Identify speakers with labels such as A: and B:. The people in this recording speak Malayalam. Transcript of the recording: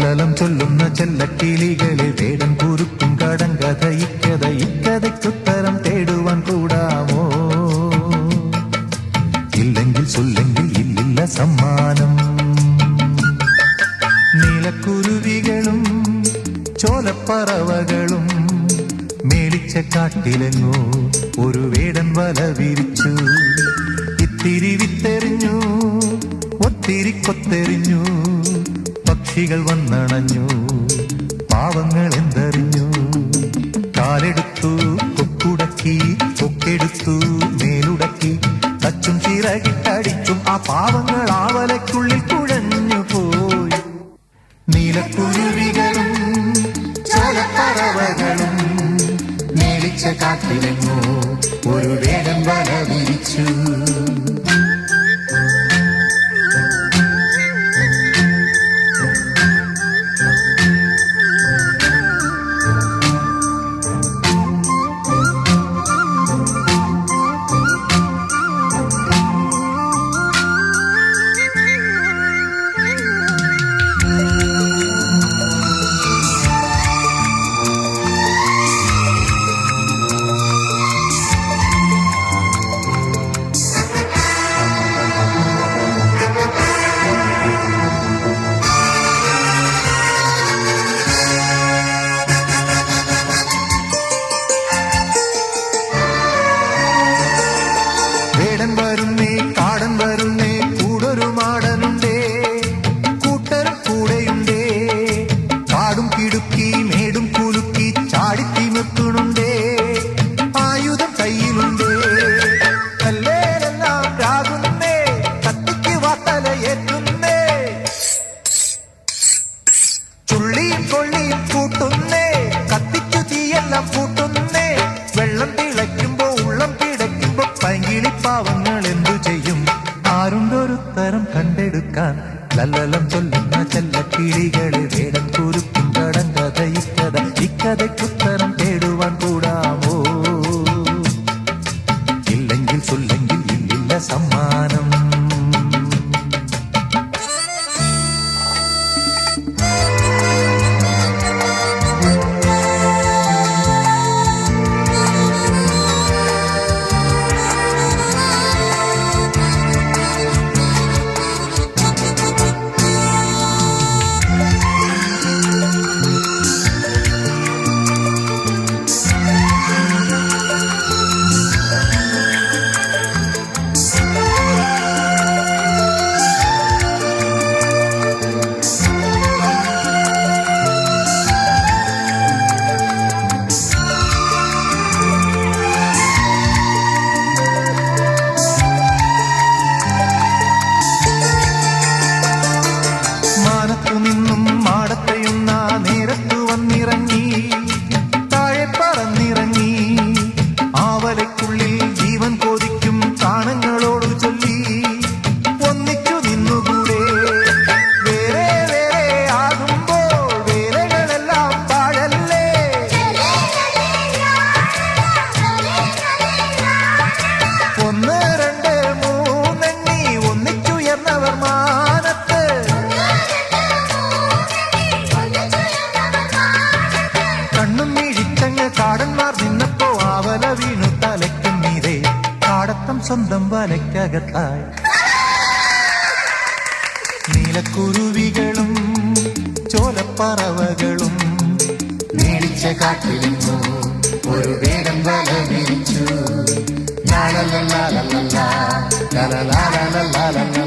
A: ലല്ലലം ചൊല്ലുന്ന ചെല്ലക്കിളികളെ വേടൻ കുറുക്കും കടങ്കഥ ഇക്കഥയ്ക്കുത്തരം തേടുവാൻ കൂടാമോ? ഇല്ലെങ്കിൽ ചൊല്ലെങ്കിൽ ഇല്ലില്ല സമ്മാനം. നീലക്കുരുവികളും ചോലപ്പറവകളും മേളിച്ച കാട്ടിലെങ്ങോ ഒരു വേടൻ വല വിരിച്ചു. ഇത്തിരി വിത്തെറിഞ്ഞു, ഒത്തിരി കൊത്തെറിഞ്ഞു, പക്ഷികൾ വന്നണഞ്ഞു, പാവങ്ങൾ എന്തറിഞ്ഞു. കാലെടുത്തു കൊക്കുടക്കി, കൊക്കെടുത്തു മേലുടക്കി, തച്ചും ചിറകിട്ടടിച്ചും ആ പാവങ്ങൾ ആവലയ്ക്കുള്ളിൽ കുഴഞ്ഞു പോയി. നീലക്കുരുവികളും ചോലപ്പറവകളും മേളിച്ച കാട്ടിലെങ്ങോ ഒരു വേടൻ വല വിരിച്ചു. വേടൻ വരുന്നേ, കാടൻ വരുന്നേ, കൂടൊരു മാടനുണ്ടേ, കൂട്ടരും കൂടെയുണ്ടേ, കാടും കിടുക്കി മേടും കുലുക്കി ചാടിത്തിമിർക്കണുണ്ടേ, ആയുധം കയ്യിലുണ്ടേ, കല്ലേലെല്ലാം രാകുന്നേ, കത്തിക്ക് വാത്തലയേറ്റുന്നേ, ചുള്ളിയും കൊള്ളിയും കൂട്ടുന്നേ, കത്തിച്ചു തീയെല്ലാം കൂട്ടുന്നേ, വെള്ളം തിളയ്ക്കുമ്പോ ഉള്ളം പിടയ്ക്കുമ്പോ പൈങ്കിളിപ്പാവങ്ങൾ എന്തു ചെയ്യും? ആരുണ്ടൊരുത്തരം കണ്ടെടുക്കാൻ? ലല്ലലം ചൊല്ലുന്ന ചെല്ലക്കിളികളെ വേടൻ കുരുക്കും കടങ്കഥ ഇക്കഥയ്ക്കുത്തരം തേടുവാൻ കൂടാമോ? ഇല്ലെങ്കിൽ ചൊല്ലെങ്കിൽ ഇല്ലില്ല സമ്മാനം. നിന്നും മാടത്തെയുന്ന നേരത്തു വന്നിറങ്ങി, താഴെ പറന്നിറങ്ങി, ആവലയ്ക്കുള്ളിൽ ജീവൻ കൊതിക്കും കാണങ്ങളോടു ചൊല്ലി ഒന്നിച്ചു നിന്നുകൂടെ. വേറെ വേറെ ആകുമ്പോൾ വേലകളെല്ലാം പാഴല്ലേ, ഒന്ന് രണ്ട് മൂന്നെണ്ണി ഒന്നിച്ചുയർന്നവർ മാനത്ത്. കണ്ണും മിഴിച്ചങ്ങ് കാടന്മാർ നിന്നപ്പോ ആവല വീണു തലയ്ക്കും മീതെ, കാടത്തം സ്വന്തം വലയ്ക്കകത്തായി. നീലക്കുരുവികളും ചോലപ്പറവകളും മേളിച്ച കാട്ടിലെങ്ങോ ഒരു വേടൻ വല വിരിച്ചു. ലാലലാ ലാലലാ ലാലലാ ലാലലാ